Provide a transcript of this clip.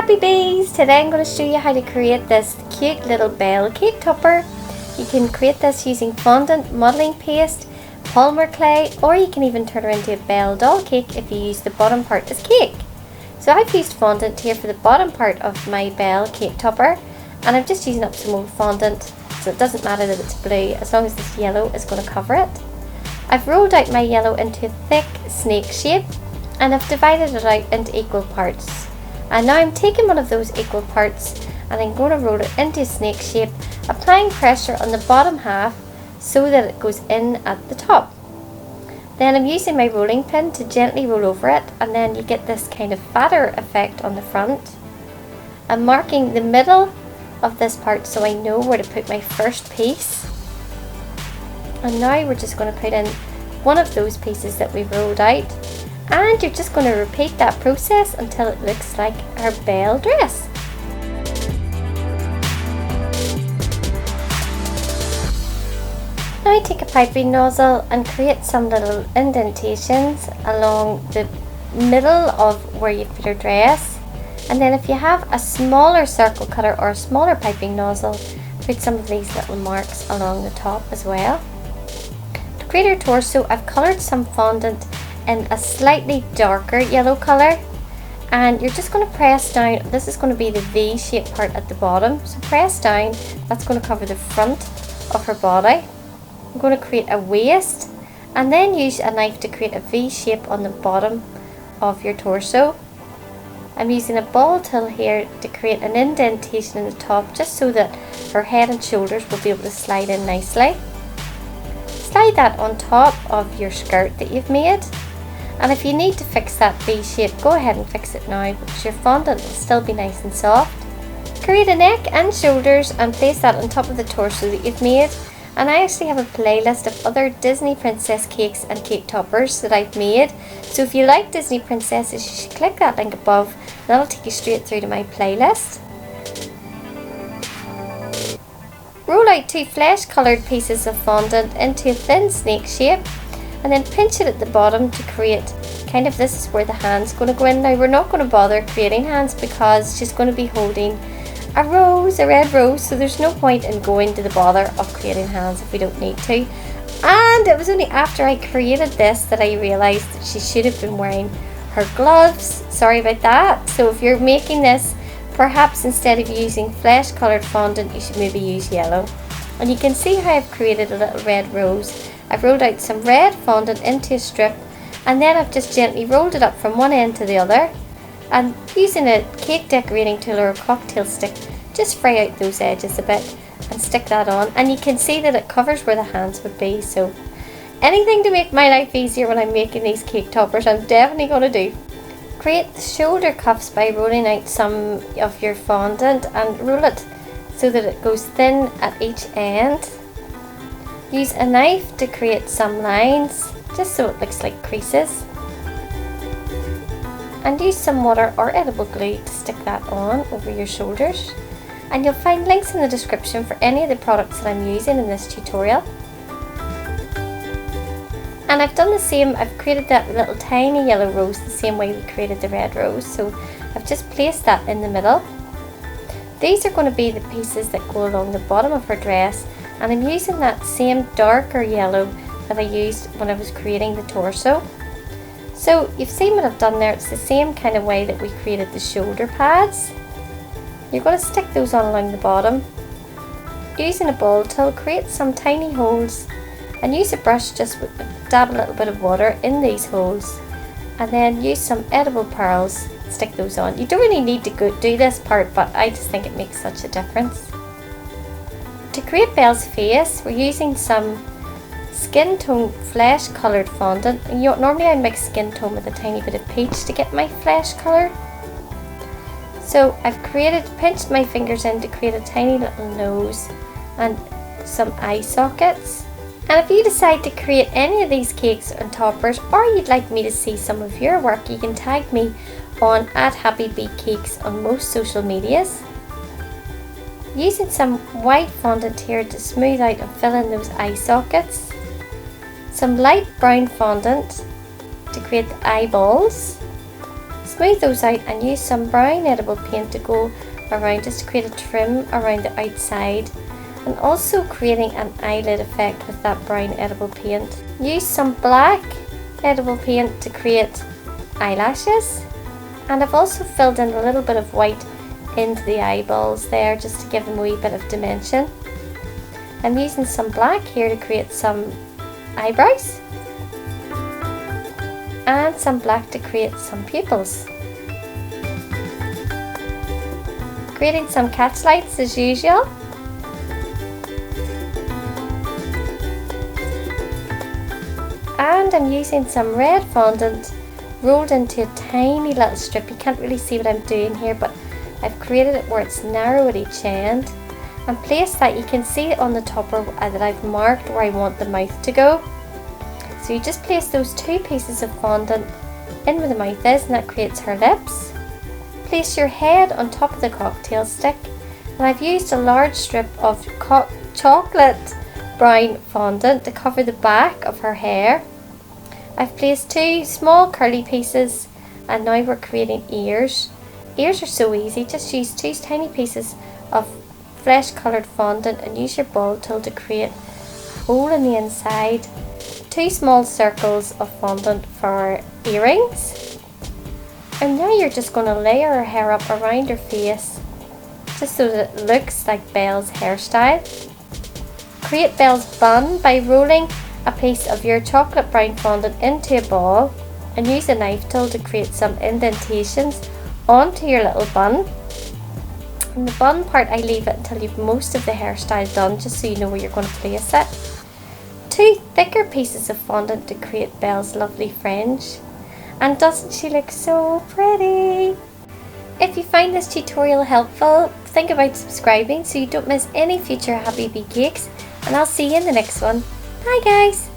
Happy Bees! Today I'm going to show you how to create this cute little Belle cake topper. You can create this using fondant, modelling paste, polymer clay, or you can even turn her into a Belle Doll cake if you use the bottom part as cake. So I've used fondant here for the bottom part of my Belle cake topper, and I'm just using up some old fondant, so it doesn't matter that it's blue as long as this yellow is going to cover it. I've rolled out my yellow into a thick snake shape and I've divided it out into equal parts. And now I'm taking one of those equal parts and I'm going to roll it into a snake shape, applying pressure on the bottom half so that it goes in at the top. Then I'm using my rolling pin to gently roll over it, and then you get this kind of fatter effect on the front. I'm marking the middle of this part so I know where to put my first piece. And now we're just going to put in one of those pieces that we rolled out. And you're just going to repeat that process until it looks like our Belle dress. Now I take a piping nozzle and create some little indentations along the middle of where you put your dress. And then if you have a smaller circle cutter or a smaller piping nozzle, put some of these little marks along the top as well. To create our torso, I've coloured some fondant in a slightly darker yellow colour, and you're just going to press down. This is going to be the V-shaped part at the bottom, so press down. That's going to cover the front of her body. I'm going to create a waist and then use a knife to create a V shape on the bottom of your torso. I'm using a ball tool here to create an indentation in the top just so that her head and shoulders will be able to slide in nicely. Slide that on top of your skirt that you've made. And if you need to fix that V shape, go ahead and fix it now because your fondant will still be nice and soft. Create a neck and shoulders and place that on top of the torso that you've made. And I actually have a playlist of other Disney princess cakes and cake toppers that I've made. So if you like Disney princesses, you should click that link above. That'll take you straight through to my playlist. Roll out 2 flesh coloured pieces of fondant into a thin snake shape. And then pinch it at the bottom to create kind of, this is where the hand's going to go in. Now we're not going to bother creating hands because she's going to be holding a rose, a red rose, so there's no point in going to the bother of creating hands if we don't need to. And it was only after I created this that I realised that she should have been wearing her gloves. Sorry about that. So if you're making this, perhaps instead of using flesh coloured fondant, you should maybe use yellow. And you can see how I've created a little red rose. I've rolled out some red fondant into a strip, and then I've just gently rolled it up from one end to the other, and using a cake decorating tool or a cocktail stick, just fray out those edges a bit and stick that on. And you can see that it covers where the hands would be, so anything to make my life easier when I'm making these cake toppers I'm definitely going to do. Create the shoulder cuffs by rolling out some of your fondant and roll it so that it goes thin at each end. Use a knife to create some lines, just so it looks like creases. And use some water or edible glue to stick that on over your shoulders. And you'll find links in the description for any of the products that I'm using in this tutorial. And I've done the same, I've created that little tiny yellow rose the same way we created the red rose. So I've just placed that in the middle. These are going to be the pieces that go along the bottom of her dress. And I'm using that same darker yellow that I used when I was creating the torso. So you've seen what I've done there. It's the same kind of way that we created the shoulder pads. You're going to stick those on along the bottom. Using a ball tool, create some tiny holes and use a brush, just dab a little bit of water in these holes, and then use some edible pearls, stick those on. You don't really need to do this part, but I just think it makes such a difference. To create Belle's face, we're using some skin tone flesh coloured fondant. And normally I mix skin tone with a tiny bit of peach to get my flesh colour. So I've pinched my fingers in to create a tiny little nose and some eye sockets. And if you decide to create any of these cakes and toppers, or you'd like me to see some of your work, you can tag me on @HappyBeeCakes on most social medias. Using some white fondant here to smooth out and fill in those eye sockets. Some light brown fondant to create the eyeballs. Smooth those out and use some brown edible paint to go around just to create a trim around the outside, and also creating an eyelid effect with that brown edible paint. Use some black edible paint to create eyelashes, and I've also filled in a little bit of white into the eyeballs there just to give them a wee bit of dimension. I'm using some black here to create some eyebrows, and some black to create some pupils. Creating some catch lights as usual. And I'm using some red fondant rolled into a tiny little strip. You can't really see what I'm doing here, but I've created it where it's narrow at each end, and placed that. You can see it on the top that I've marked where I want the mouth to go. So you just place those two pieces of fondant in where the mouth is, and that creates her lips. Place your head on top of the cocktail stick, and I've used a large strip of chocolate brown fondant to cover the back of her hair. I've placed two small curly pieces, and now we're creating ears. Ears are so easy. Just use two tiny pieces of flesh coloured fondant and use your ball tool to create a hole in the inside. Two small circles of fondant for earrings. And now you're just going to layer her hair up around her face just so that it looks like Belle's hairstyle. Create Belle's bun by rolling a piece of your chocolate brown fondant into a ball, and use a knife tool to create some indentations onto your little bun. And the bun part, I leave it until you've most of the hairstyle done, just so you know where you're going to place it. Two thicker pieces of fondant to create Belle's lovely fringe. And doesn't she look so pretty? If you find this tutorial helpful, think about subscribing so you don't miss any future Happy Bee cakes, and I'll see you in the next one. Bye guys!